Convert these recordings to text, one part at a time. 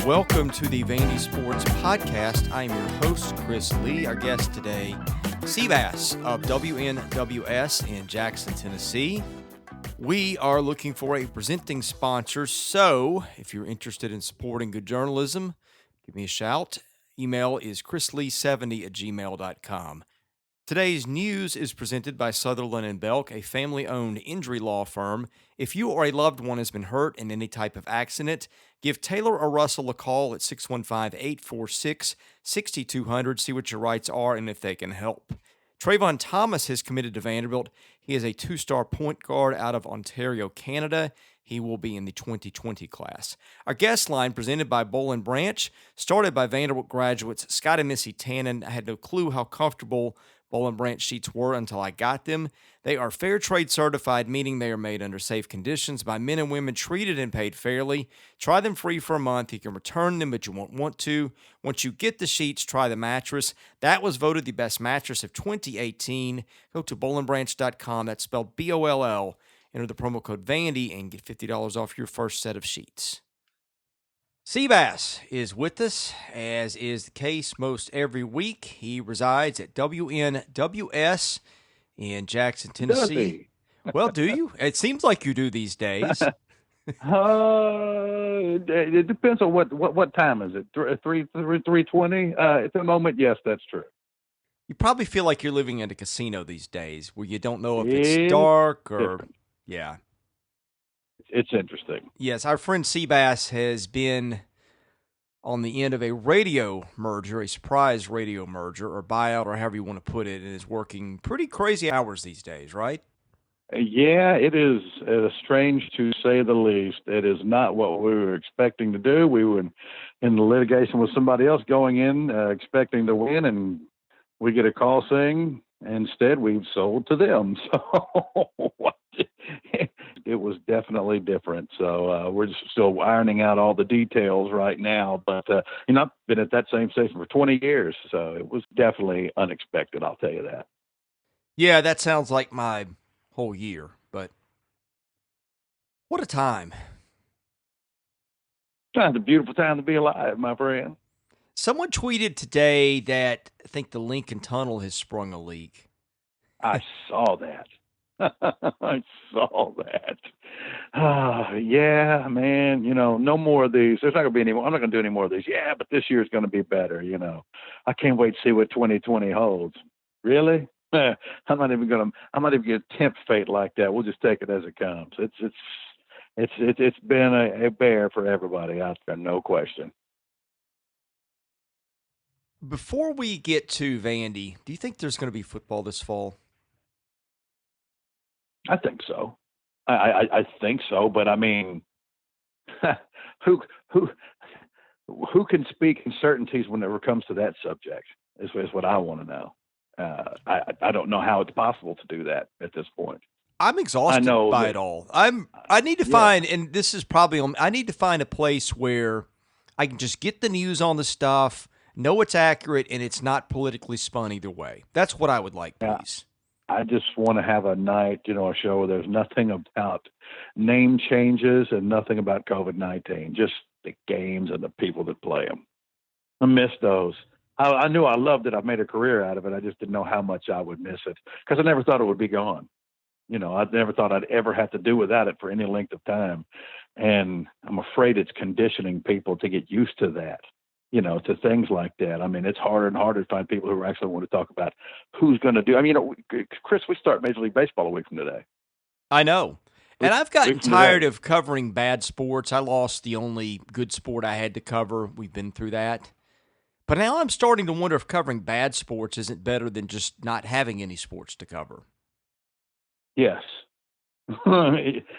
Welcome to the Vandy Sports Podcast. I am your host, Chris Lee. Our guest today, Seabass of WNWS in Jackson, Tennessee. We are looking for a presenting sponsor, so if you're interested in supporting good journalism, give me a shout. Email is chrislee70@gmail.com. Today's news is presented by Sutherland & Belk, a family-owned injury law firm. If you or a loved one has been hurt in any type of accident, give Taylor or Russell a call at 615-846-6200. See what your rights are and if they can help. Trayvon Thomas has committed to Vanderbilt. He is a two-star point guard out of Ontario, Canada. He will be in the 2020 class. Our guest line, presented by Boll & Branch, started by Vanderbilt graduates Scott and Missy Tannen. I had no clue how comfortable Boll & Branch sheets were until I got them. They are fair trade certified, meaning they are made under safe conditions by men and women treated and paid fairly. Try them free for a month. You can return them, but you won't want to. Once you get the sheets, try the mattress. That was voted the best mattress of 2018. Go to bollandbranch.com. That's spelled B-O-L-L. Enter the promo code Vandy and get $50 off your first set of sheets. Seabass is with us, as is the case most every week. He resides at WNWS in Jackson, Tennessee. Well, do you? It seems like you do these days. It depends on what time is it? 3:20? At the moment, yes, that's true. You probably feel like you're living in a casino these days, where you don't know if it's dark or different. Yeah. It's interesting. Yes, our friend Seabass has been on the end of a radio merger, a surprise radio merger or buyout or however you want to put it, and is working pretty crazy hours these days, right? Yeah, it is strange to say the least. It is not what we were expecting to do. We were in the litigation with somebody else going in, expecting to win, and we get a call saying instead we've sold to them. So it was definitely different. So we're just still ironing out all the details right now. But I've been at that same station for 20 years, so it was definitely unexpected. I'll tell you that. Yeah, that sounds like my whole year. But what a time! It's a beautiful time to be alive, my friend. Someone tweeted today that I think the Lincoln Tunnel has sprung a leak. I saw that. I saw that. Yeah, man, no more of these. There's not going to be any more. I'm not going to do any more of these. Yeah, but this year's going to be better, I can't wait to see what 2020 holds. Really? I'm not even going to tempt fate like that. We'll just take it as it comes. It's been a bear for everybody out there, no question. Before we get to Vandy, do you think there's going to be football this fall? I think so. I think so, but I mean, who can speak in certainties whenever it comes to that subject? Is what I want to know. I don't know how it's possible to do that at this point. I'm exhausted by it all. I need to find, and this is probably I need to find a place where I can just get the news on the stuff, know it's accurate, and it's not politically spun either way. That's what I would like, please. I just want to have a night, a show where there's nothing about name changes and nothing about COVID-19, just the games and the people that play them. I miss those. I knew I loved it. I made a career out of it. I just didn't know how much I would miss it because I never thought it would be gone. I never thought I'd ever have to do without it for any length of time. And I'm afraid it's conditioning people to get used to that. To things like that. I mean, it's harder and harder to find people who actually want to talk about who's going to do. I mean, Chris, we start Major League Baseball a week from today. I know. And I've gotten tired of covering bad sports. I lost the only good sport I had to cover. We've been through that. But now I'm starting to wonder if covering bad sports isn't better than just not having any sports to cover. Yes.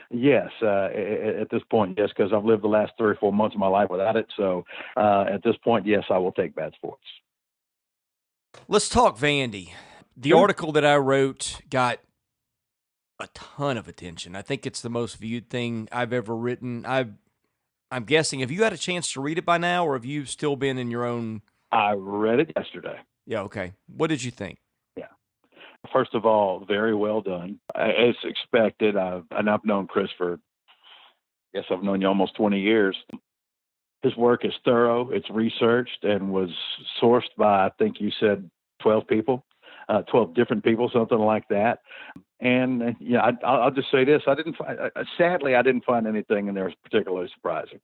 Yes, at this point, yes, because I've lived the last 3 or 4 months of my life without it. So at this point, yes, I will take bad sports. Let's talk Vandy. The Sure. article that I wrote got a ton of attention. I think it's the most viewed thing I've ever written. I'm guessing, have you had a chance to read it by now, or have you still been in your own? I read it yesterday. Yeah, okay. What did you think? First of all, very well done. As expected, and I've known Chris for, I guess I've known you almost 20 years. His work is thorough, it's researched, and was sourced by, I think you said, 12 people, 12 different people, something like that. And yeah, I'll just say this: sadly, I didn't find anything in there particularly surprising.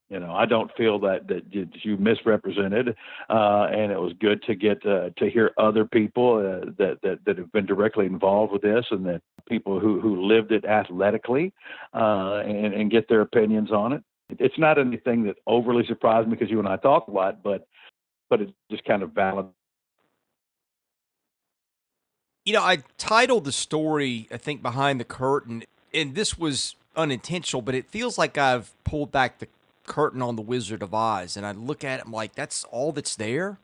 I don't feel that you misrepresented, and it was good to get to hear other people that have been directly involved with this, and that people who lived it athletically, and get their opinions on it. It's not anything that overly surprised me because you and I talk a lot, but it's just kind of valid. I titled the story, I think, Behind the Curtain, and this was unintentional, but it feels like I've pulled back the curtain on the Wizard of Oz, and I look at it, I'm like, that's all that's there?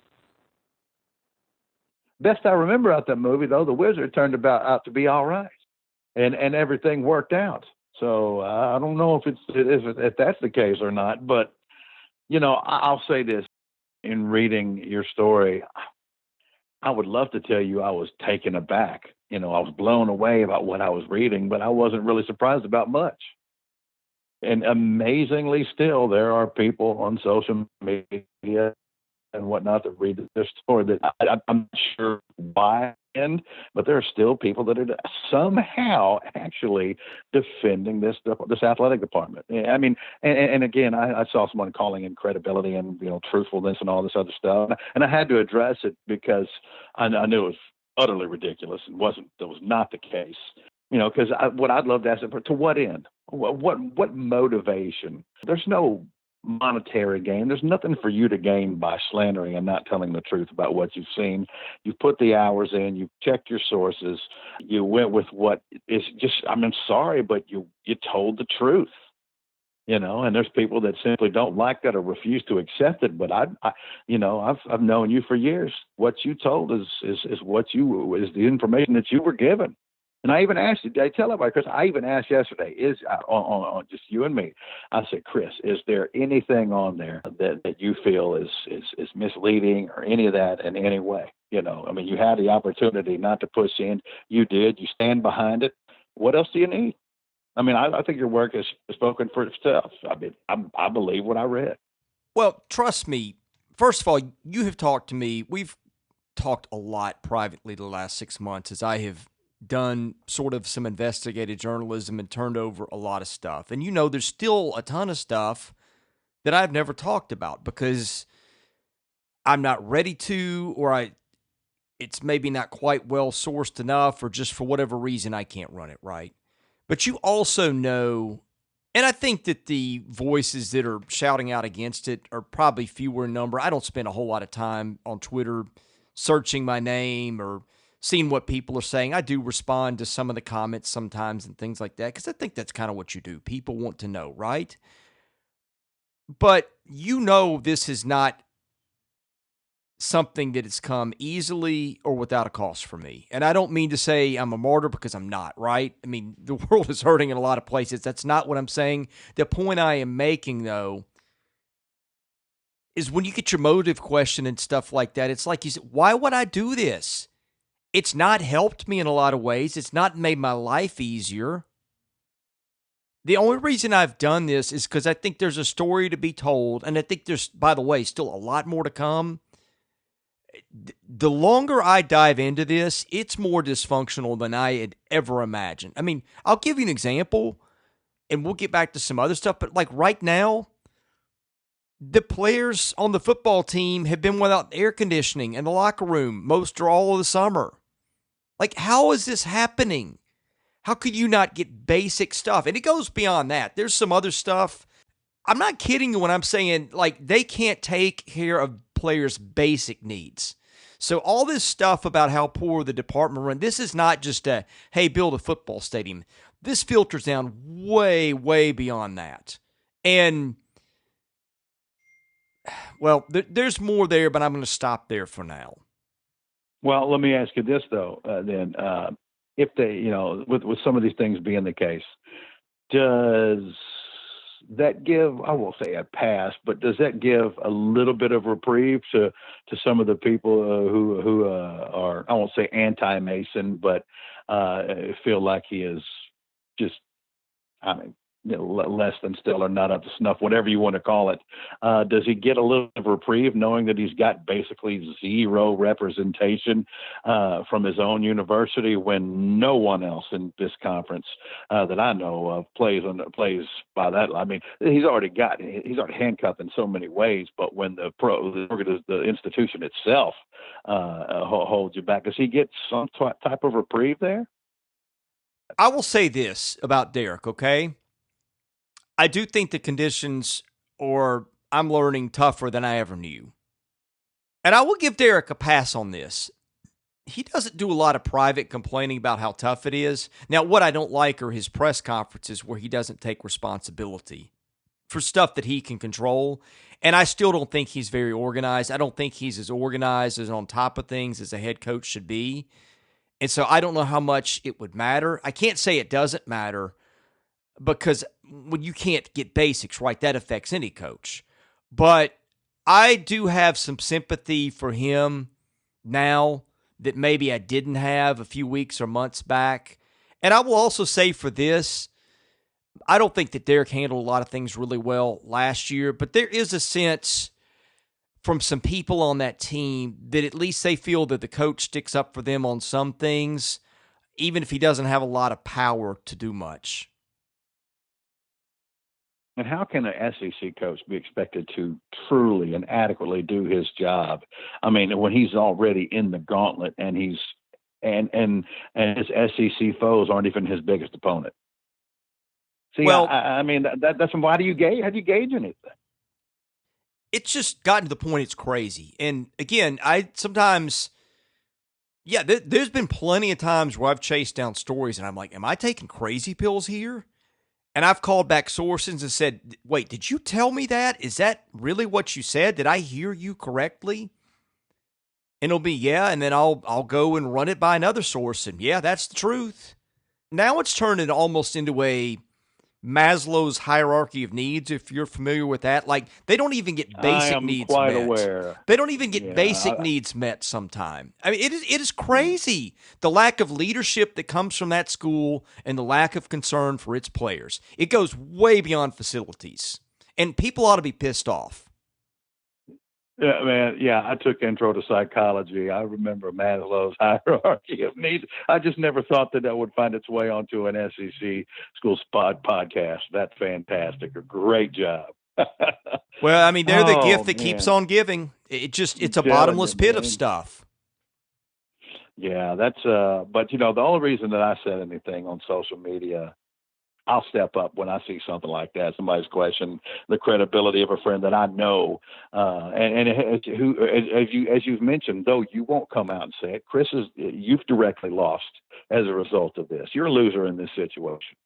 Best I remember out that movie, though, the wizard turned out to be all right, and everything worked out. So I don't know if that's the case or not, but I'll say this: in reading your story, I would love to tell you I was taken aback. I was blown away about what I was reading, but I wasn't really surprised about much. And amazingly, still, there are people on social media and whatnot that read this story that I'm not sure why, but there are still people that are somehow actually defending this athletic department. I mean, and again, I saw someone calling in credibility and truthfulness and all this other stuff, and I had to address it because I knew it was utterly ridiculous and that was not the case. Because what I'd love to ask is, to what end? What motivation? There's no monetary gain. There's nothing for you to gain by slandering and not telling the truth about what you've seen. You've put the hours in. You've checked your sources. You went with what is just. I'm sorry, but you told the truth. And there's people that simply don't like that or refuse to accept it. But I've known you for years. What you told is the information that you were given. And I even asked you, I tell everybody, Chris, I even asked yesterday, on just you and me, I said, Chris, is there anything on there that you feel is misleading or any of that in any way? I mean, you had the opportunity not to push in. You did. You stand behind it. What else do you need? I mean, I think your work has spoken for itself. I mean, I believe what I read. Well, trust me. First of all, you have talked to me. We've talked a lot privately the last 6 months as I have done sort of some investigative journalism and turned over a lot of stuff. And there's still a ton of stuff that I've never talked about because I'm not ready to, or it's maybe not quite well sourced enough, or just for whatever reason I can't run it right. But you also know, and I think that the voices that are shouting out against it are probably fewer in number. I don't spend a whole lot of time on Twitter searching my name or seeing what people are saying. I do respond to some of the comments sometimes and things like that because I think that's kind of what you do. People want to know, right? But this is not something that has come easily or without a cost for me. And I don't mean to say I'm a martyr because I'm not, right? I mean, the world is hurting in a lot of places. That's not what I'm saying. The point I am making, though, is when you get your motive question and stuff like that, it's like you said, why would I do this? It's not helped me in a lot of ways. It's not made my life easier. The only reason I've done this is because I think there's a story to be told. And I think there's, by the way, still a lot more to come. The longer I dive into this, it's more dysfunctional than I had ever imagined. I mean, I'll give you an example, and we'll get back to some other stuff. But like right now, the players on the football team have been without air conditioning in the locker room most or all of the summer. Like, how is this happening? How could you not get basic stuff? And it goes beyond that. There's some other stuff. I'm not kidding you when I'm saying, like, they can't take care of players' basic needs. So all this stuff about how poor the department run, this is not just a, hey, build a football stadium. This filters down way, way beyond that. And, well, there's more there, but I'm going to stop there for now. Well, let me ask you this, though, then. If they, with some of these things being the case, does that give, I won't say a pass, but does that give a little bit of reprieve to some of the people who are, I won't say anti-Mason, but feel like he is just, I mean, less than stellar, not up to snuff, whatever you want to call it. Does he get a little of reprieve knowing that he's got basically zero representation from his own university when no one else in this conference that I know of plays by that? I mean, he's already handcuffed in so many ways, but when the institution itself holds you back, does he get some type of reprieve there? I will say this about Derek, okay? I do think the conditions are, I'm learning, tougher than I ever knew. And I will give Derek a pass on this. He doesn't do a lot of private complaining about how tough it is. Now, what I don't like are his press conferences where he doesn't take responsibility for stuff that he can control. And I still don't think he's very organized. I don't think he's as organized as on top of things as a head coach should be. And so I don't know how much it would matter. I can't say it doesn't matter because when you can't get basics right, that affects any coach. But I do have some sympathy for him now that maybe I didn't have a few weeks or months back. And I will also say for this, I don't think that Derek handled a lot of things really well last year, but there is a sense from some people on that team that at least they feel that the coach sticks up for them on some things, even if he doesn't have a lot of power to do much. And how can an SEC coach be expected to truly and adequately do his job? I mean, when he's already in the gauntlet and his SEC foes aren't even his biggest opponent. See, well, I mean, that's why do you gauge? How do you gauge anything? It's just gotten to the point it's crazy. And again, I sometimes, there's been plenty of times where I've chased down stories and I'm like, am I taking crazy pills here? And I've called back sources and said, wait, did you tell me that? Is that really what you said? Did I hear you correctly? And it'll be, yeah, and then I'll go and run it by another source, and yeah, that's the truth. Now it's turning almost into a Maslow's hierarchy of needs, if you're familiar with that. Like, they don't even get basic needs met. I am quite aware. They don't even get basic needs met sometime. I mean, it is crazy, the lack of leadership that comes from that school and the lack of concern for its players. It goes way beyond facilities, and people ought to be pissed off. Yeah, man. Yeah, I took intro to psychology. I remember Maslow's hierarchy of needs. I just never thought that would find its way onto an SEC school spot podcast. That's fantastic. A great job. Well, I mean, they're the gift that keeps on giving. It's a bottomless pit of stuff. Yeah, that's but the only reason that I said anything on social media, I'll step up when I see something like that. Somebody's questioned the credibility of a friend that I know, and as you've mentioned, though you won't come out and say it, Chris, you've directly lost as a result of this. You're a loser in this situation.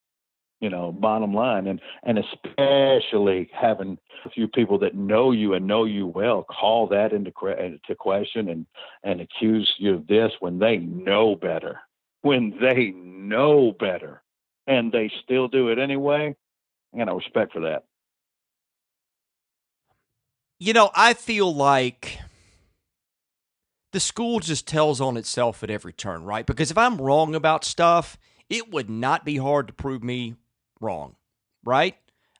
Bottom line, and especially having a few people that know you and know you well call that into question and accuse you of this when they know better. And they still do it anyway. I got no respect for that. I feel like the school just tells on itself at every turn, right? Because if I'm wrong about stuff, it would not be hard to prove me wrong, right?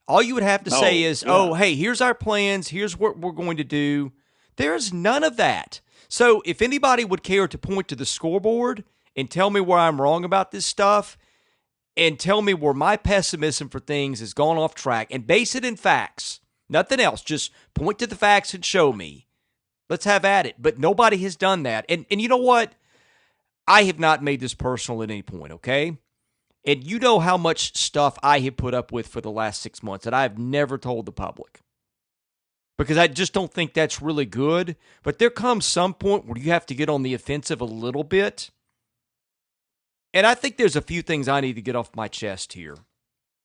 All you would have to say is, oh, hey, here's our plans. Here's what we're going to do. There's none of that. So if anybody would care to point to the scoreboard and tell me where I'm wrong about this stuff, and tell me where my pessimism for things has gone off track, and base it in facts. Nothing else. Just point to the facts and show me. Let's have at it. But nobody has done that. And you know what? I have not made this personal at any point, okay? And you know how much stuff I have put up with for the last 6 months that I have never told the public. Because I just don't think that's really good. But there comes some point where you have to get on the offensive a little bit. And I think there's a few things I need to get off my chest here.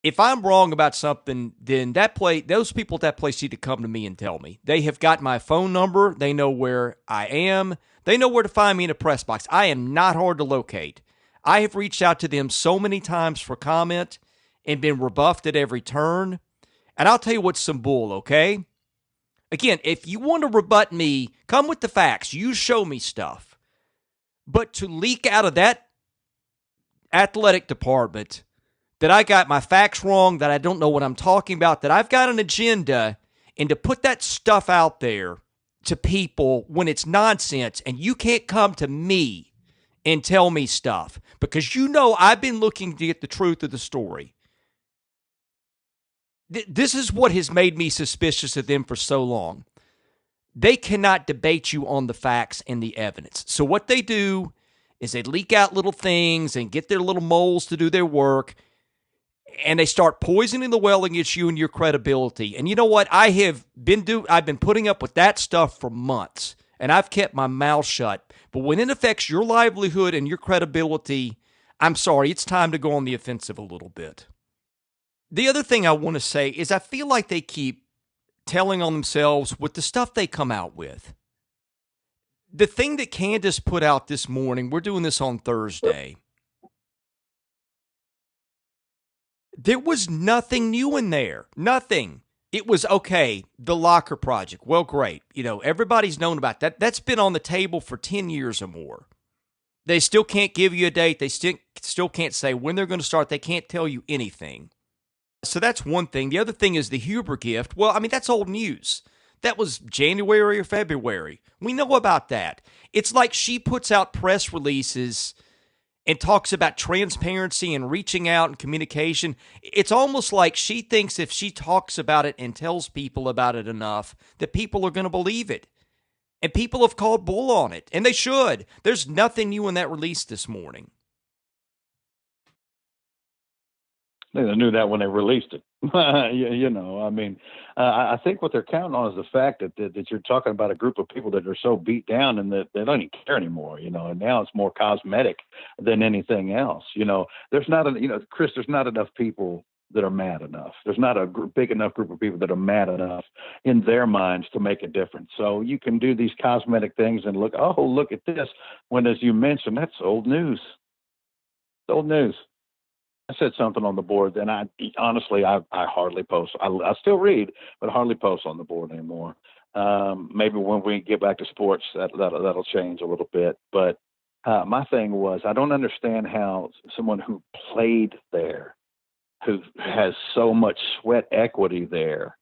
If I'm wrong about something, then those people at that place need to come to me and tell me. They have got my phone number. They know where I am. They know where to find me in a press box. I am not hard to locate. I have reached out to them so many times for comment and been rebuffed at every turn. And I'll tell you what's some bull, okay? Again, if you want to rebut me, come with the facts. You show me stuff. But to leak out of that athletic department that I got my facts wrong, that I don't know what I'm talking about, that I've got an agenda, and to put that stuff out there to people when it's nonsense and you can't come to me and tell me stuff because you know I've been looking to get the truth of the story. This is what has made me suspicious of them for so long. They cannot debate you on the facts and the evidence. So what they do is they leak out little things and get their little moles to do their work, and they start poisoning the well against you and your credibility. And you know what? I've been putting up with that stuff for months, and I've kept my mouth shut. But when it affects your livelihood and your credibility, I'm sorry, it's time to go on the offensive a little bit. The other thing I want to say is I feel like they keep telling on themselves with the stuff they come out with. The thing that Candace put out this morning, we're doing this on Thursday. There was nothing new in there. Nothing. It was, okay, the locker project. Well, great. Everybody's known about that. That's been on the table for 10 years or more. They still can't give you a date. They still can't say when they're going to start. They can't tell you anything. So that's one thing. The other thing is the Huber gift. Well, I mean, that's old news. That was January or February. We know about that. It's like she puts out press releases and talks about transparency and reaching out and communication. It's almost like she thinks if she talks about it and tells people about it enough, that people are going to believe it. And people have called bull on it, and they should. There's nothing new in that release this morning. They knew that when they released it. I mean, I think what they're counting on is the fact that you're talking about a group of people that are so beat down and that they don't even care anymore, and now it's more cosmetic than anything else. There's not, Chris, there's not enough people that are mad enough. There's not a big enough group of people that are mad enough in their minds to make a difference. So you can do these cosmetic things and look at this, when, as you mentioned, that's old news. It's old news. I said something on the board, and I honestly hardly post. I still read, but hardly post on the board anymore. Maybe when we get back to sports, that'll change a little bit. But my thing was, I don't understand how someone who played there, who has so much sweat equity there,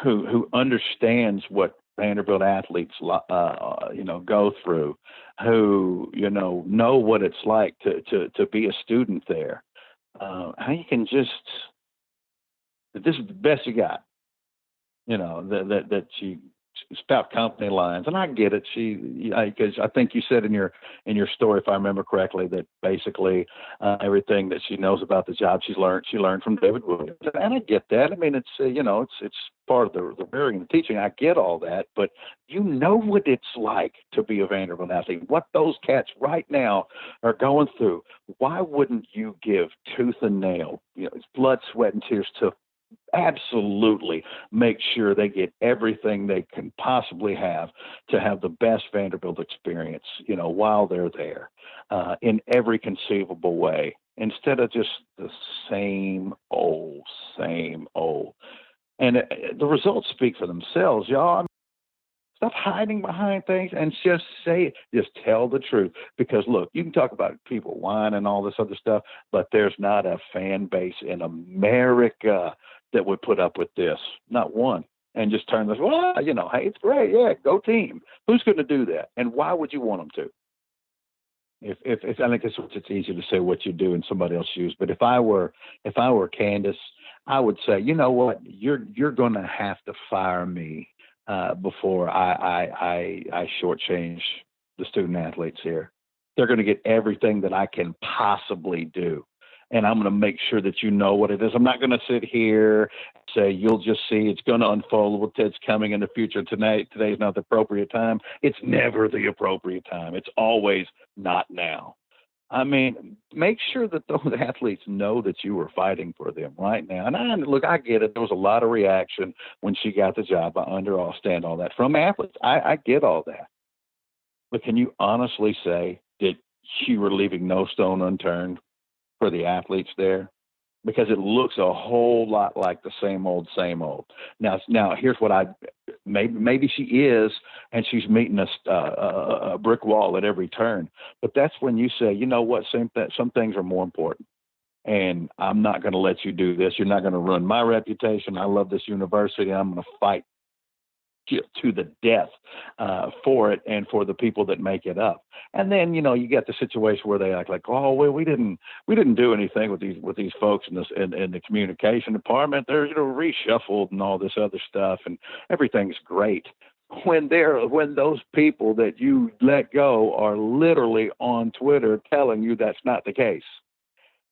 who understands what Vanderbilt athletes, go through, who, know what it's like to be a student there. How you can this is the best you got, that she spout company lines, and I get it. Because I think you said in your story, if I remember correctly, that basically everything that she knows about the job she learned from David Williams, and I get that. I mean, it's it's part of the rearing and the teaching. I get all that, but you know what it's like to be a Vanderbilt athlete, what those cats right now are going through. Why wouldn't you give tooth and nail, blood, sweat, and tears to absolutely make sure they get everything they can possibly have to have the best Vanderbilt experience, while they're there, in every conceivable way, instead of just the same old. And the results speak for themselves, y'all. Stop hiding behind things and just say it. Just tell the truth. Because, look, you can talk about people whining and all this other stuff, but there's not a fan base in America that would put up with this. Not one. And just turn this, hey, it's great. Yeah, go team. Who's going to do that? And why would you want them to? If I think it's easy to say what you do in somebody else's shoes, but if I were Candace, I would say, you know what, you're going to have to fire me before I shortchange the student athletes here. They're going to get everything that I can possibly do. And I'm going to make sure that you know what it is. I'm not going to sit here and say, you'll just see, it's going to unfold. It's coming in the future. Today's not the appropriate time. It's never the appropriate time. It's always not now. I mean, make sure that those athletes know that you were fighting for them right now. And I get it. There was a lot of reaction when she got the job. I understand all that from athletes. I get all that. But can you honestly say that you were leaving no stone unturned for the athletes there? Because it looks a whole lot like the same old. Now here's what maybe she is, and she's meeting a brick wall at every turn. But that's when you say, you know what, some things are more important. and I'm not going to let you do this. You're not going to ruin my reputation. I love this university. I'm going to fight to the death for it and for the people that make it up. And then you get the situation where they act like, oh, well, we didn't do anything with these folks in the communication department. They're reshuffled and all this other stuff, and everything's great. When those people that you let go are literally on Twitter telling you that's not the case,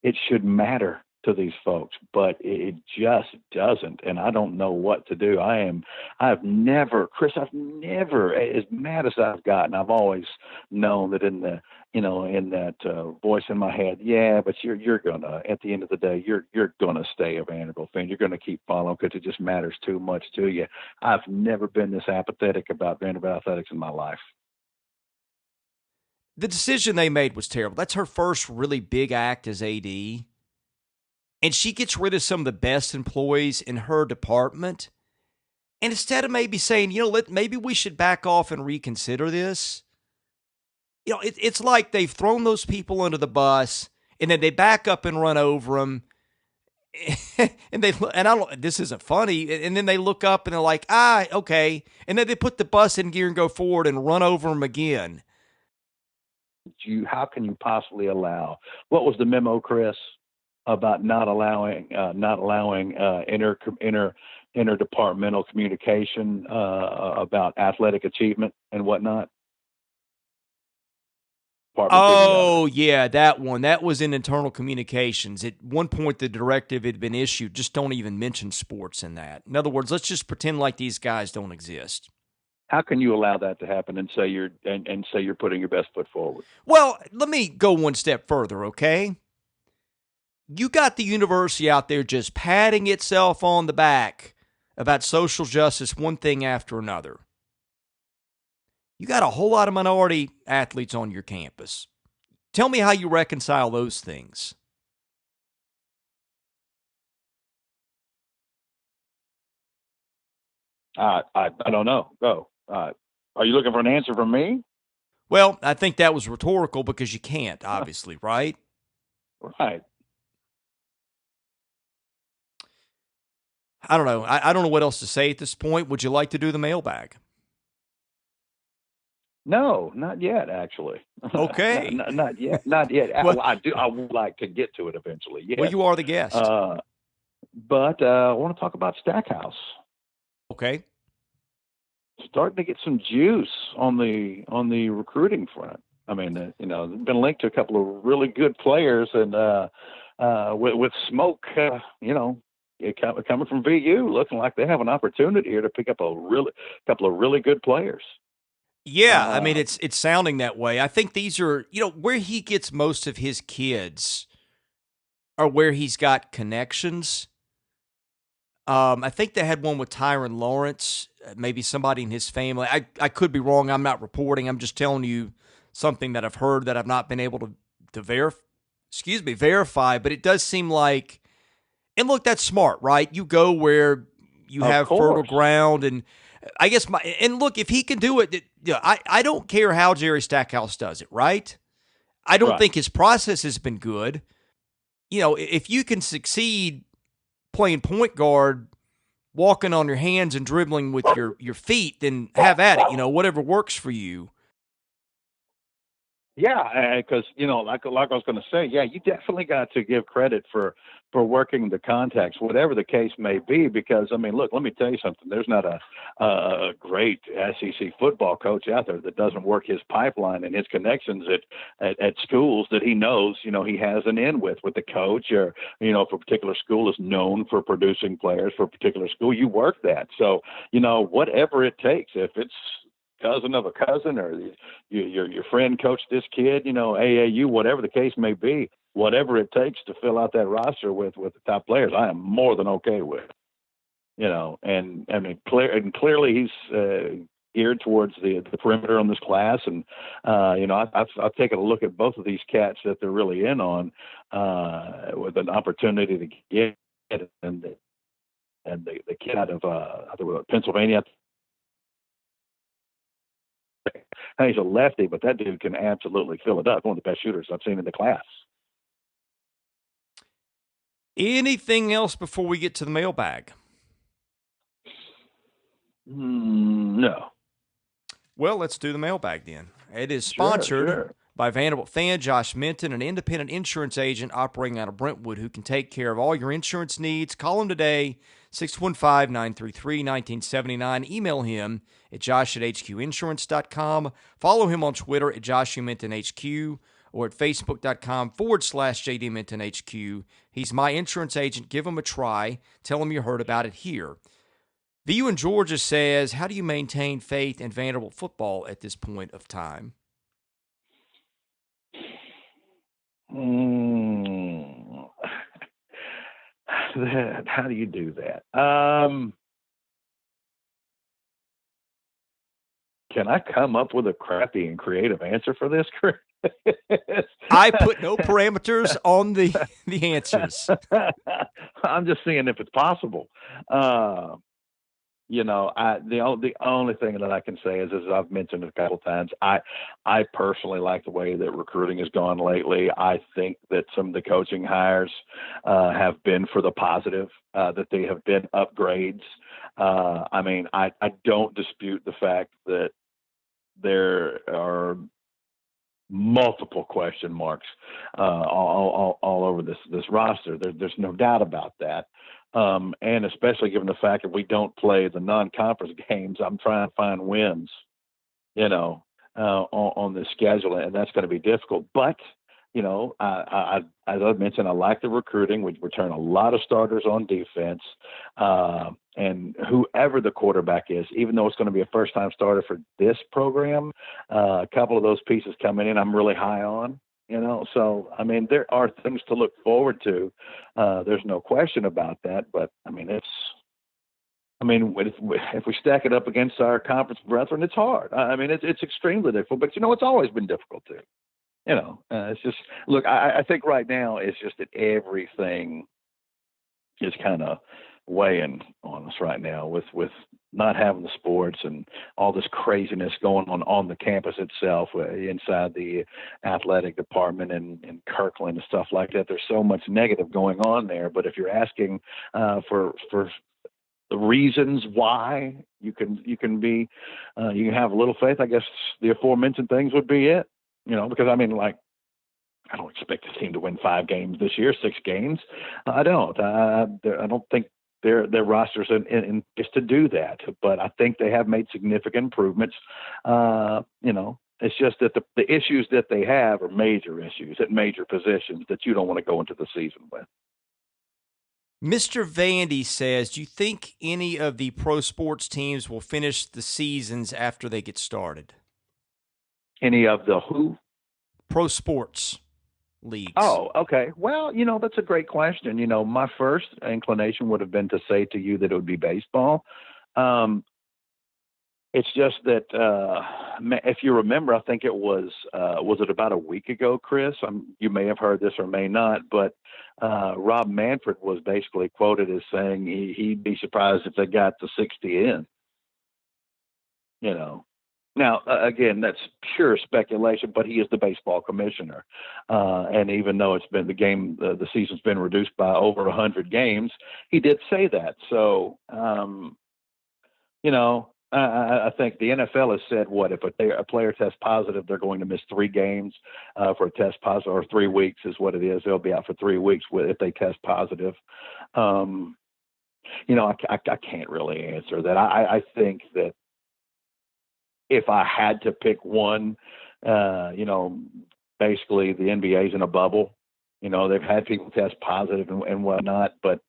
it should matter to these folks, but it just doesn't. And I don't know what to do. I've never, Chris, I've never, as mad as I've gotten, I've always known that in that voice in my head, yeah, but you're gonna, at the end of the day, you're gonna stay a Vanderbilt fan. You're gonna keep following because it just matters too much to you. I've never been this apathetic about Vanderbilt athletics in my life. The decision they made was terrible. That's her first really big act as AD. And she gets rid of some of the best employees in her department. And instead of maybe saying, maybe we should back off and reconsider this, it's like they've thrown those people under the bus and then they back up and run over them. And I don't, this isn't funny. And then they look up and they're like, okay. And then they put the bus in gear and go forward and run over them again. How can you possibly allow? What was the memo, Chris, about not allowing interdepartmental communication about athletic achievement and whatnot? Department did the other. Oh, yeah, that one. That was in internal communications. At one point, the directive had been issued. Just don't even mention sports in that. In other words, let's just pretend like these guys don't exist. How can you allow that to happen and say you're putting your best foot forward? Well, let me go one step further, okay? You got the university out there just patting itself on the back about social justice, one thing after another. You got a whole lot of minority athletes on your campus. Tell me how you reconcile those things. I don't know. Go. Are you looking for an answer from me? Well, I think that was rhetorical because you can't, obviously, right? Right. I don't know. I don't know what else to say at this point. Would you like to do the mailbag? No, not yet. Actually, Okay. not yet. Not yet. well, I do. I would like to get to it eventually. well, Yes. you are the guest. Uh, but I want to talk about Stackhouse. Okay. Starting to get some juice on the recruiting front. I mean, been linked to a couple of really good players, and with smoke, coming from VU, looking like they have an opportunity here to pick up a really couple of really good players. Yeah, I mean Uh, it's sounding that way. I think these are, where he gets most of his kids are where he's got connections. I think they had one with Tyron Lawrence, maybe somebody in his family. I could be wrong. I'm not reporting. I'm just telling you something that I've heard that I've not been able to verify, but it does seem like, and look, that's smart, right? You go where you of have fertile course, ground, and I guess and look, if he can do it, I don't care how Jerry Stackhouse does it, right? I don't right. think his process has been good. If you can succeed playing point guard, walking on your hands and dribbling with your feet, then have at it. Whatever works for you. Yeah, because like I was going to say, yeah, you definitely got to give credit for working the contacts, whatever the case may be. Because I mean, look, let me tell you something. There's not a great SEC football coach out there that doesn't work his pipeline and his connections at schools that he knows. He has an in with the coach, or if a particular school is known for producing players for a particular school, you work that. So whatever it takes, if it's cousin of a cousin, or your friend coached this kid, AAU, whatever the case may be, whatever it takes to fill out that roster with the top players, I am more than okay with. And I mean, clearly he's geared towards the perimeter on this class, and I've taken a look at both of these cats that they're really in on, with an opportunity to get and the kid out of I think Pennsylvania. He's a lefty, but that dude can absolutely fill it up. One of the best shooters I've seen in the class. Anything else before we get to the mailbag? No. Well, let's do the mailbag then. It is Sure, sponsored sure. by Vanderbilt fan Josh Minton, an independent insurance agent operating out of Brentwood who can take care of all your insurance needs. Call him today, 615-933-1979. Email him at josh@hqinsurance.com. Follow him on Twitter at JoshUMintonHQ or at facebook.com/JDMintonHQ. He's my insurance agent. Give him a try. Tell him you heard about it here. VU in Georgia says, how do you maintain faith in Vanderbilt football at this point of time? How do you do that? Can I come up with a crappy and creative answer for this, Chris? I put no parameters on the answers. I'm just seeing if it's possible. The only thing that I can say is, as I've mentioned a couple of times, I personally like the way that recruiting has gone lately. I think that some of the coaching hires have been for the positive, that they have been upgrades. I don't dispute the fact that there are multiple question marks all over this roster. There's no doubt about that. And especially given the fact that we don't play the non-conference games, I'm trying to find wins, on the schedule, and that's going to be difficult. But as I mentioned, I like the recruiting. We return a lot of starters on defense, and whoever the quarterback is, even though it's going to be a first-time starter for this program, a couple of those pieces coming in, I'm really high on. So there are things to look forward to. There's no question about that. But if we stack it up against our conference brethren, it's hard. It's extremely difficult. But it's always been difficult too. It's just, look, I think right now it's just that everything is kind of weighing on us right now with not having the sports and all this craziness going on the campus itself, inside the athletic department in Kirkland and stuff like that. There's so much negative going on there. But if you're asking for the reasons why you can have a little faith, I guess the aforementioned things would be it. Because I don't expect the team to win 5 games this year, 6 games. I don't. I don't think their rosters in just to do that. But I think they have made significant improvements. It's just that the issues that they have are major issues at major positions that you don't want to go into the season with. Mr. Vandy says, do you think any of the pro sports teams will finish the seasons after they get started? Any of the who? Pro sports leagues. Oh, okay. Well, that's a great question. My first inclination would have been to say to you that it would be baseball. It's just that if you remember, I think it was it about a week ago, Chris? You may have heard this or may not, but Rob Manfred was basically quoted as saying he'd be surprised if they got to 60 in. Now, again, that's pure speculation, but he is the baseball commissioner. And even though the season's been reduced by over 100 games, he did say that. So, I think the NFL has said, if a player tests positive, they're going to miss 3 games for a test positive, or 3 weeks is what it is. They'll be out for 3 weeks if they test positive. I can't really answer that. I think that if I had to pick one, basically the NBA's in a bubble. They've had people test positive and whatnot. But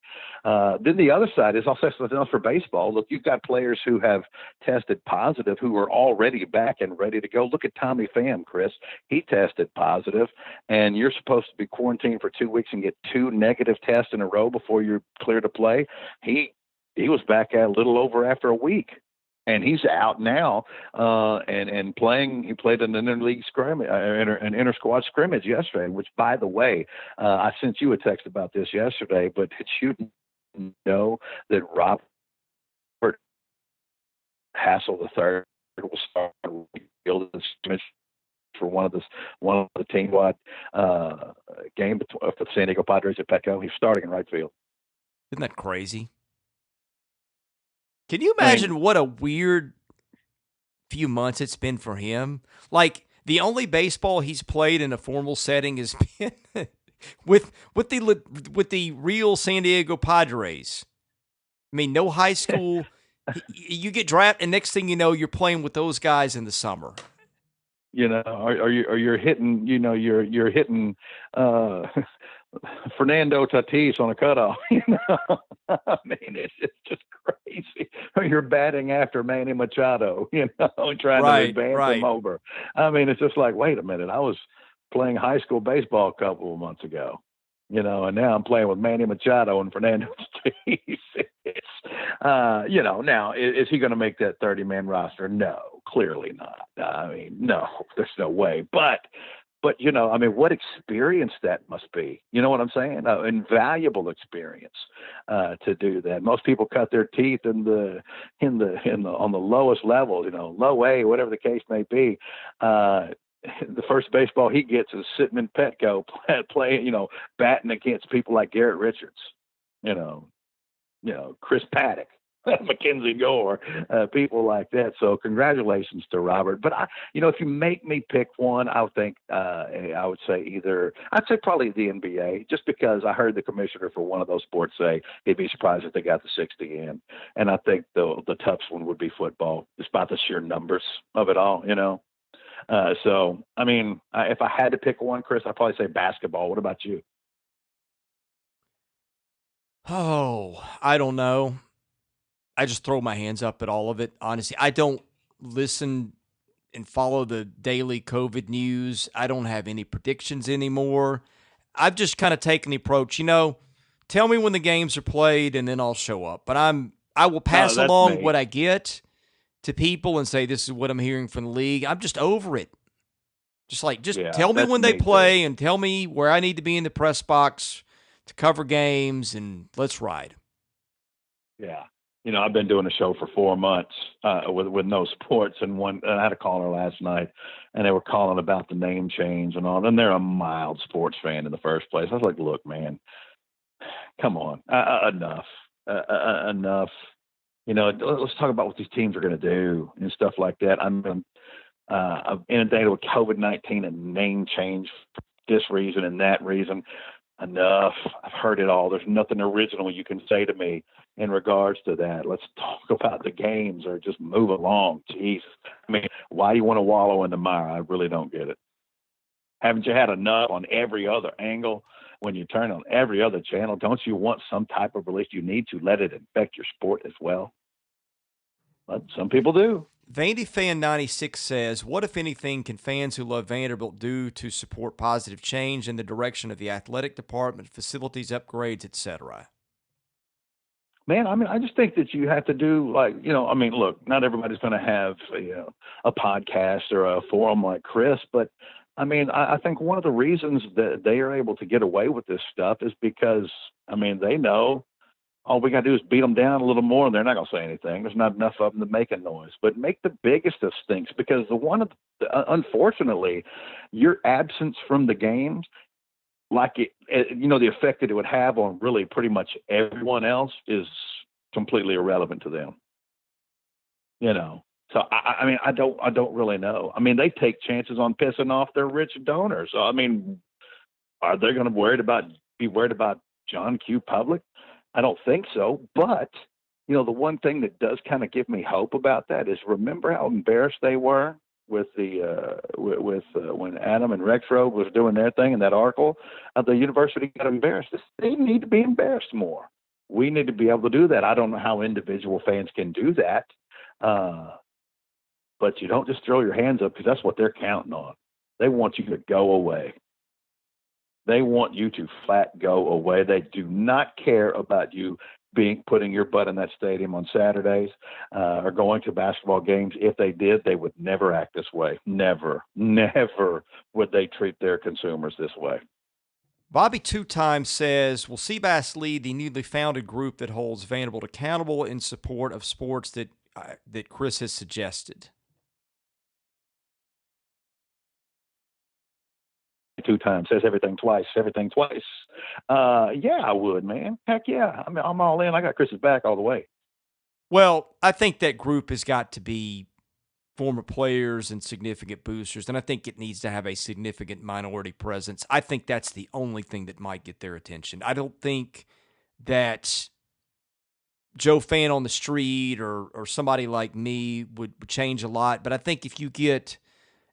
then the other side is also something else for baseball. Look, you've got players who have tested positive who are already back and ready to go. Look at Tommy Pham, Chris. He tested positive, and you're supposed to be quarantined for 2 weeks and get 2 negative tests in a row before you're clear to play. He was back at a little over after a week. And he's out now and playing. He played in an interleague scrimmage, an inter-squad scrimmage yesterday, which, by the way, I sent you a text about this yesterday, but did you know that Robert Hassel III will start the scrimmage for one of the team wide game for the San Diego Padres at Petco. He's starting in right field. Isn't that crazy? Can you I mean, imagine what a weird few months it's been for him? Like, the only baseball he's played in a formal setting has been with the real San Diego Padres. I mean, no high school. You get drafted, and next thing you know, you're playing with those guys in the summer. are you hitting, you're hitting uh Fernando Tatis on a cutoff, I mean, it's just crazy. Or you're batting after Manny Machado, trying to Right, advance him right. over. I mean, it's just like, wait a minute, I was playing high school baseball a couple of months ago, and now I'm playing with Manny Machado and Fernando Tatis. It's, now is he going to make that 30-man roster? No, clearly not. I mean, no, there's no way. But I mean, what experience that must be. You know what I'm saying? Invaluable experience to do that. Most people cut their teeth on the lowest levels, low A, whatever the case may be. The first baseball he gets is sitting in Petco playing, batting against people like Garrett Richards, you know, Chris Paddock, Mackenzie Gore, people like that. So congratulations to Robert. But if you make me pick one, I would think I would say I'd say probably the NBA, just because I heard the commissioner for one of those sports say he'd be surprised if they got the 60 in, and I think the toughest one would be football, despite the sheer numbers of it all. So I mean, if I had to pick one, Chris, I'd probably say basketball. What about you? Oh, I don't know. I just throw my hands up at all of it. Honestly, I don't listen and follow the daily COVID news. I don't have any predictions anymore. I've just kind of taken the approach, tell me when the games are played and then I'll show up. But I will No, pass that's along me. what I get to people and say this is what I'm hearing from the league. I'm just over it. Just Yeah, tell me that's when they me too. play and tell me where I need to be in the press box to cover games and let's ride. Yeah. I've been doing a show for 4 months with no sports, and I had a caller last night, and they were calling about the name change and all, and they're a mild sports fan in the first place. I was like, look, man, come on, enough, enough. Let's talk about what these teams are going to do and stuff like that. I'm inundated with COVID-19 and name change for this reason and that reason. Enough. I've heard it all. There's nothing original you can say to me in regards to that. Let's talk about the games or just move along. Jeez. I mean, why do you want to wallow in the mire? I really don't get it. Haven't you had enough on every other angle? When you turn on every other channel, don't you want some type of release? You need to let it infect your sport as well. But some people do. Vandy Fan 96 says, what, if anything, can fans who love Vanderbilt do to support positive change in the direction of the athletic department, facilities upgrades, etc.? Man, I mean, I just think that you have to do I mean, look, not everybody's going to have a podcast or a forum like Chris, but I mean, I think one of the reasons that they are able to get away with this stuff is because, I mean, they know all we got to do is beat them down a little more, and they're not going to say anything. There's not enough of them to make a noise. But make the biggest of stinks, because unfortunately, your absence from the games, the effect that it would have on really pretty much everyone else is completely irrelevant to them. So I mean, I don't really know. I mean, they take chances on pissing off their rich donors. So I mean, are they going to be worried about John Q. Public? I don't think so. But the one thing that does kind of give me hope about that is, remember how embarrassed they were with when Adam and Rexroad was doing their thing in that article. The university got embarrassed. They need to be embarrassed more. We need to be able to do that. I don't know how individual fans can do that, but you don't just throw your hands up, because that's what they're counting on. They want you to go away. They want you to flat go away. They do not care about you putting your butt in that stadium on Saturdays or going to basketball games. If they did, they would never act this way. Never would they treat their consumers this way. Bobby Two Times says, will Seabass lead the newly founded group that holds Vanderbilt accountable in support of sports that Chris has suggested? two times, says everything twice. Yeah, I would, man. Heck yeah. I mean, I'm all in. I got Chris's back all the way. Well, I think that group has got to be former players and significant boosters, and I think it needs to have a significant minority presence. I think that's the only thing that might get their attention. I don't think that Joe Fan on the street or somebody like me would change a lot, but I think if you get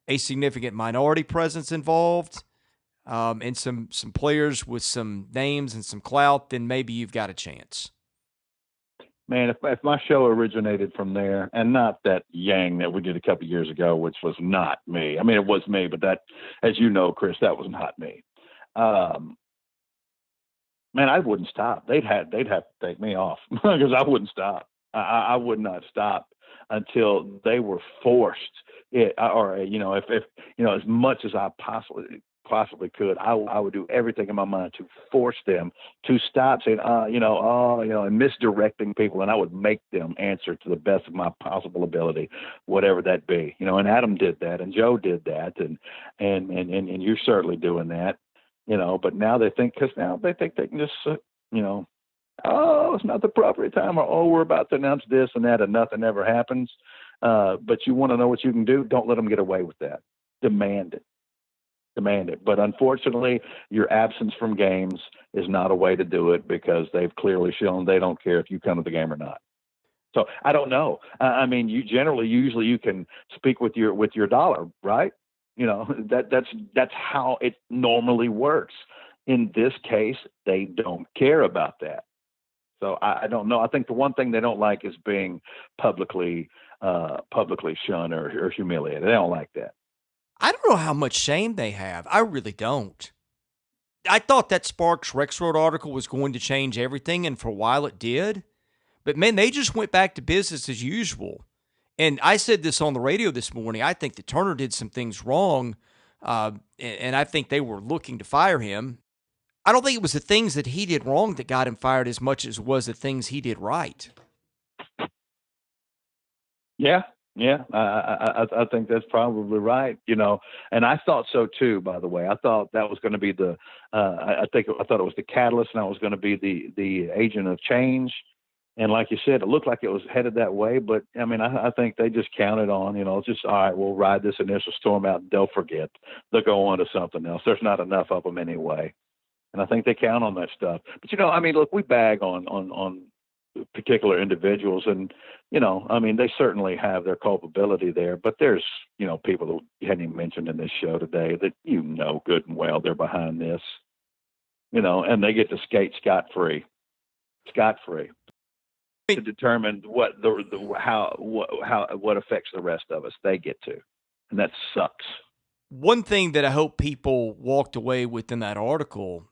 a significant minority presence involved, and some players with some names and some clout, then maybe you've got a chance. Man, if my show originated from there, and not that Yang that we did a couple of years ago, which was not me. I mean, it was me, but that, as you know, Chris, that was not me. Um, man, I wouldn't stop. They'd have to take me off because I wouldn't stop. I would not stop until they were forced. Or if as much as I possibly could, I would do everything in my mind to force them to stop saying, and misdirecting people, and I would make them answer to the best of my possible ability, whatever that be. And Adam did that, and Joe did that, and you're certainly doing that. But now they think they can just, oh, it's not the appropriate time, or oh, we're about to announce this and that, and nothing ever happens. But you want to know what you can do? Don't let them get away with that. Demand it. But unfortunately, your absence from games is not a way to do it because they've clearly shown they don't care if you come to the game or not. So I don't know. I mean, usually you can speak with your dollar, right? That's how it normally works. In this case, they don't care about that. So I don't know. I think the one thing they don't like is being publicly shunned or humiliated. They don't like that. I don't know how much shame they have. I really don't. I thought that Sparks Rexroad article was going to change everything, and for a while it did. But man, they just went back to business as usual. And I said this on the radio this morning. I think that Turner did some things wrong, and I think they were looking to fire him. I don't think it was the things that he did wrong that got him fired as much as it was the things he did right. Yeah, yeah, I think that's probably right. And I thought so too. By the way, I thought that was going to be the. I thought it was the catalyst, and I was going to be the agent of change. And like you said, it looked like it was headed that way. But I mean, I think they just counted on, just all right. We'll ride this initial storm out, and they'll forget. They'll go on to something else. There's not enough of them anyway. And I think they count on that stuff. But I mean, look, we bag on particular individuals, and I mean, they certainly have their culpability there. But there's people that you hadn't even mentioned in this show today that good and well they're behind this, and they get to skate scot free to determine what what affects the rest of us. They get to, and that sucks. One thing that I hope people walked away with in that article,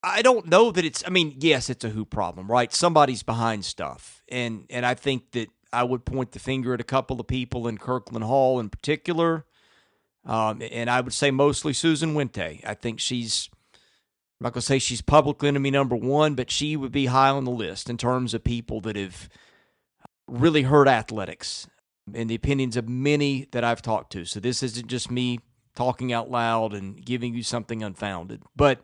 I don't know that it's, I mean, yes, it's a who problem, right? Somebody's behind stuff. And I think that I would point the finger at a couple of people in Kirkland Hall in particular. And I would say mostly Susan Wente. I think I'm not going to say she's public enemy number one, but she would be high on the list in terms of people that have really hurt athletics in the opinions of many that I've talked to. So this isn't just me talking out loud and giving you something unfounded. But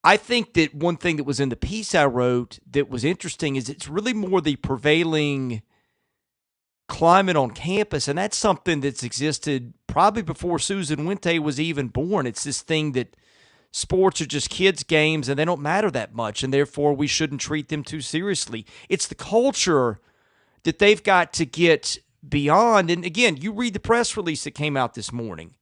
I think that one thing that was in the piece I wrote that was interesting is it's really more the prevailing climate on campus, and that's something that's existed probably before Susan Wente was even born. It's this thing that sports are just kids' games, and they don't matter that much, and therefore we shouldn't treat them too seriously. It's the culture that they've got to get beyond. And again, you read the press release that came out this morning.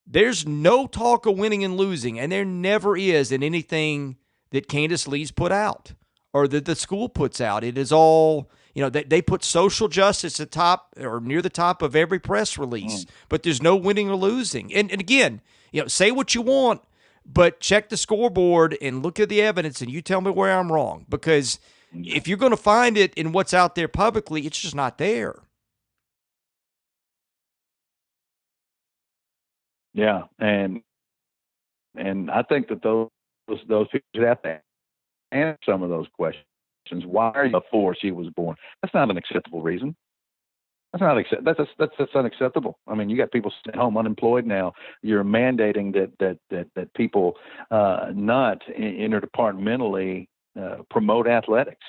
There's no talk of winning and losing, and there never is in anything that Candace Lee's put out or that the school puts out. It is all, they put social justice at the top or near the top of every press release, but there's no winning or losing. And again, say what you want, but check the scoreboard and look at the evidence, and you tell me where I'm wrong. Because if you're going to find it in what's out there publicly, it's just not there. Yeah, and I think that those people have to answer some of those questions. Why are you before she was born? That's not an acceptable reason. That's unacceptable. I mean, you got people sitting home unemployed now. You're mandating that people not interdepartmentally promote athletics.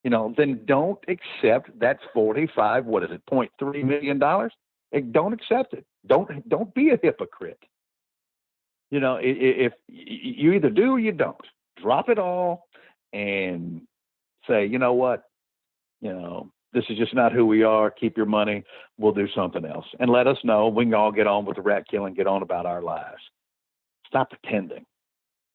Then don't accept that 45. What is it? $0.3 million. Don't accept it. Don't be a hypocrite. If you either do or you don't, drop it all and say, you know what, this is just not who we are. Keep your money. We'll do something else. And let us know. We can all get on with the rat killing, get on about our lives. Stop pretending.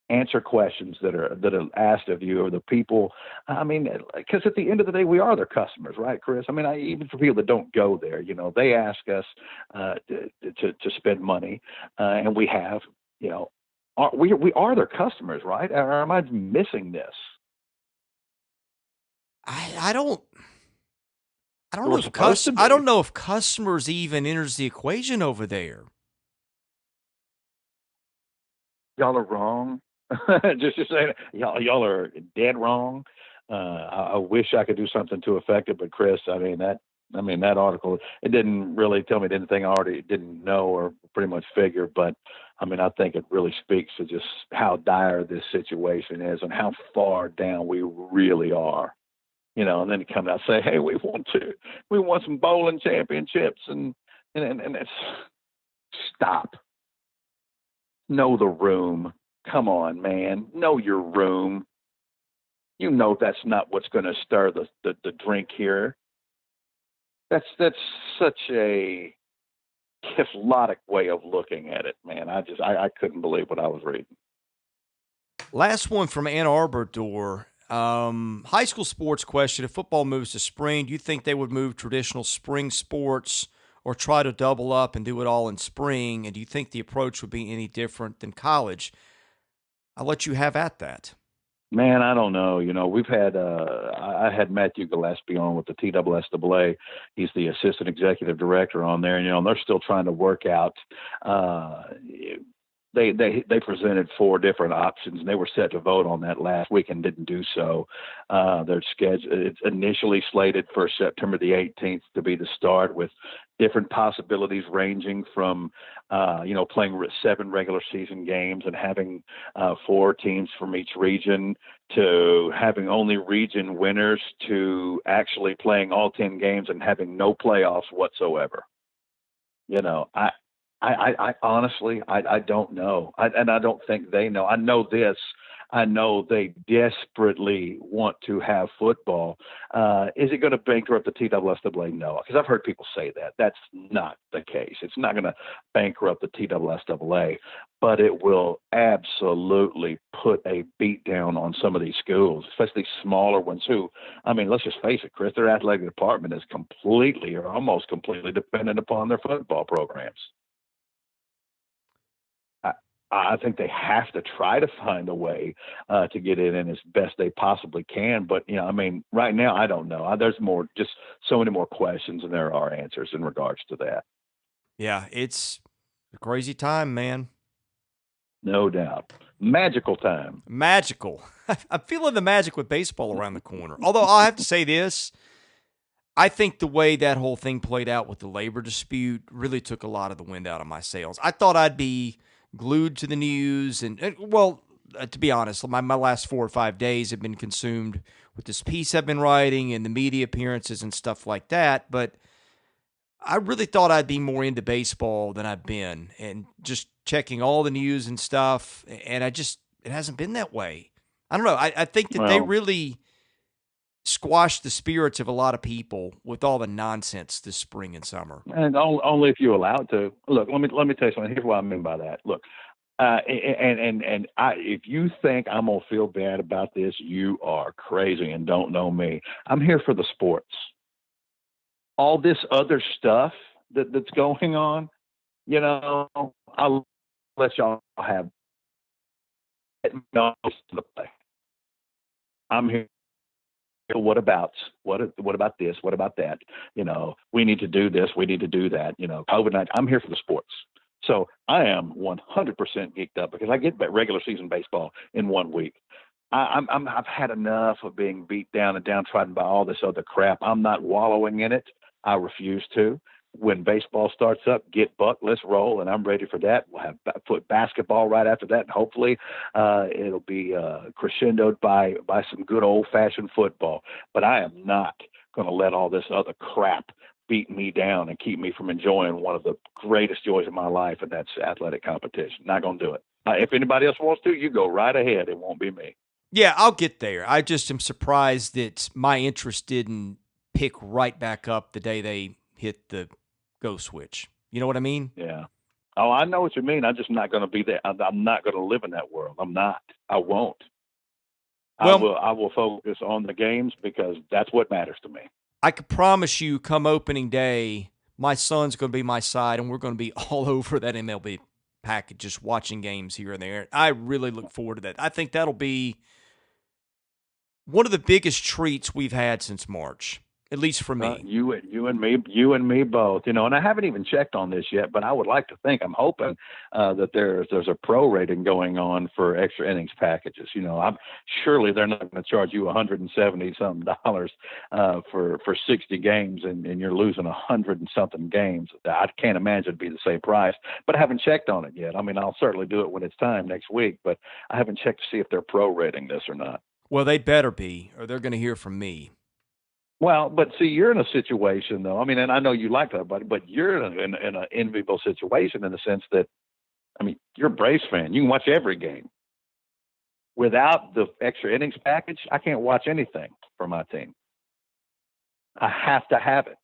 Answer questions that are asked of you or the people. I mean, because at the end of the day, we are their customers, right, Chris? I mean, even for people that don't go there, they ask us to spend money, and we have, we are their customers, right? Or am I missing this? I don't. I don't know We're if supposed to I be. don't know if customers even enters the equation over there. Y'all are wrong. just saying, y'all are dead wrong. I wish I could do something to affect it, but Chris, that article, it didn't really tell me anything I already didn't know or pretty much figure. But I think it really speaks to just how dire this situation is and how far down we really are. And then to come out and say, hey, we want some bowling championships and it's stop. Know the room. Come on, man. Know your room. That's not what's going to stir the drink here. That's such a kiflotic way of looking at it, man. I couldn't believe what I was reading. Last one from Ann Arbor Door. High school sports question. If football moves to spring, do you think they would move traditional spring sports or try to double up and do it all in spring? And do you think the approach would be any different than college? I'll let you have at that. Man, I don't know. We've had I had Matthew Gillespie on with the TSSAA. He's the assistant executive director on there, and they're still trying to work out. Uh, they presented four different options, and they were set to vote on that last week and didn't do so. Their schedule it's initially slated for September the 18th to be the start, with different possibilities ranging from playing seven regular season games and having four teams from each region, to having only region winners, to actually playing all 10 games and having no playoffs whatsoever. You know, I honestly, I don't know. And I don't think they know. I know this. I know they desperately want to have football. Is it going to bankrupt the TSSAA? No, because I've heard people say that. That's not the case. It's not going to bankrupt the TSSAA, but it will absolutely put a beat down on some of these schools, especially smaller ones who, I mean, let's just face it, Chris, their athletic department is completely or almost completely dependent upon their football programs. I, I think they have to try to find a way to get it in as best they possibly can. But right now I don't know. There's just so many more questions than there are answers in regards to that. Yeah, it's a crazy time, man. No doubt, magical time. Magical. I'm feeling the magic with baseball around the corner. Although I'll have to say this, I think the way that whole thing played out with the labor dispute really took a lot of the wind out of my sails. I thought I'd be glued to the news, to be honest, my last 4 or 5 days have been consumed with this piece I've been writing and the media appearances and stuff like that. But I really thought I'd be more into baseball than I've been, and just checking all the news and stuff. And it hasn't been that way. I don't know. I think that they Well, really squashed the spirits of a lot of people with all the nonsense this spring and summer. and only if you're allowed to. Look, let me tell you something. Here's what I mean by that. Look, if you think I'm gonna feel bad about this, you are crazy and don't know me. I'm here for the sports. All this other stuff that's going on, I'll let y'all have no to play. I'm here. What about what about this? What about that? We need to do this. We need to do that. COVID-19. I'm here for the sports. So I am 100% geeked up because I get regular season baseball in 1 week. I've had enough of being beat down and downtrodden by all this other crap. I'm not wallowing in it. I refuse to. When baseball starts up, get Buck, let's roll, and I'm ready for that. We'll have foot basketball right after that, and hopefully it'll be crescendoed by some good old-fashioned football. But I am not going to let all this other crap beat me down and keep me from enjoying one of the greatest joys of my life, and that's athletic competition. Not going to do it. If anybody else wants to, you go right ahead. It won't be me. Yeah, I'll get there. I just am surprised that my interest didn't pick right back up the day they hit the go switch. You know what I mean? Yeah. Oh, I know what you mean. I'm just not going to be there. I'm not going to live in that world. I'm not. I won't. Well, I will focus on the games because that's what matters to me. I could promise you, come opening day, my son's going to be my side, and we're going to be all over that MLB package, just watching games here and there. I really look forward to that. I think that'll be one of the biggest treats we've had since March, at least for me. You and me both. And I haven't even checked on this yet, but I would like to think, I'm hoping that there's a pro rating going on for extra innings packages. Surely they're not going to charge you $170 something for 60 games, and you're losing 100 and something games. I can't imagine it'd be the same price, but I haven't checked on it yet. I mean, I'll certainly do it when it's time next week, but I haven't checked to see if they're pro rating this or not. Well, they better be, or they're going to hear from me. Well, but see, you're in a situation, though. I mean, and I know you like that, but you're in an enviable situation in the sense that, I mean, you're a Braves fan. You can watch every game. Without the extra innings package, I can't watch anything for my team. I have to have it,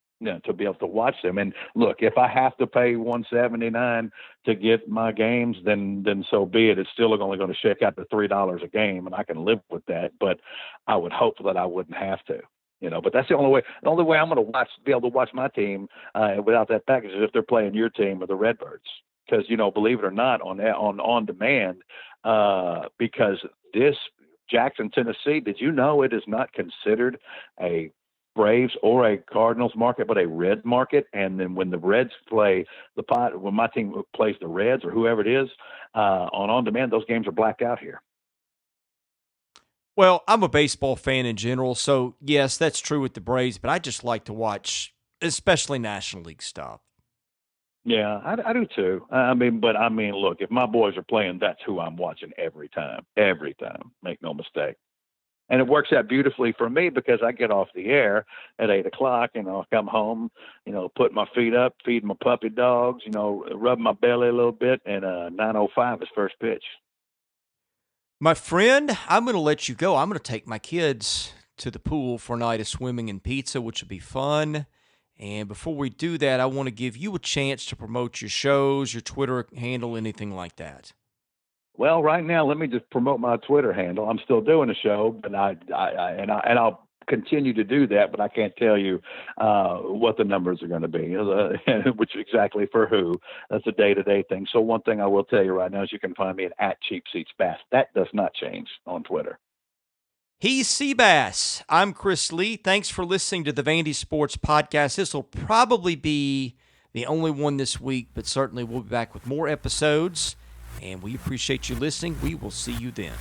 to be able to watch them. And look, if I have to pay $179 to get my games, then so be it. It's still only going to shake out to $3 a game, and I can live with that. But I would hope that I wouldn't have to. But that's the only way. The only way I'm going to be able to watch my team without that package is if they're playing your team or the Redbirds. Because believe it or not, on demand, because this Jackson, Tennessee, did you know it is not considered a Braves or a Cardinals market, but a Red market? And then when the Reds play when my team plays the Reds or whoever it is on demand, those games are blacked out here. Well, I'm a baseball fan in general, so yes, that's true with the Braves, but I just like to watch, especially National League stuff. Yeah, I do too. Look, if my boys are playing, that's who I'm watching every time. Every time. Make no mistake. And it works out beautifully for me because I get off the air at 8 o'clock, I'll come home, put my feet up, feed my puppy dogs, rub my belly a little bit, and 9:05 is first pitch. My friend, I'm going to let you go. I'm going to take my kids to the pool for a night of swimming and pizza, which will be fun. And before we do that, I want to give you a chance to promote your shows, your Twitter handle, anything like that. Well, right now, let me just promote my Twitter handle. I'm still doing a show, but I'll continue to do that, but I can't tell you what the numbers are going to be, which exactly for who. That's a day-to-day thing. So one thing I will tell you right now is you can find me at Cheap Seats Bass. That does not change on Twitter. He's Seabass. I'm Chris Lee. Thanks for listening to the Vandy Sports Podcast. This will probably be the only one this week, but certainly we'll be back with more episodes, and we appreciate you listening. We will see you then.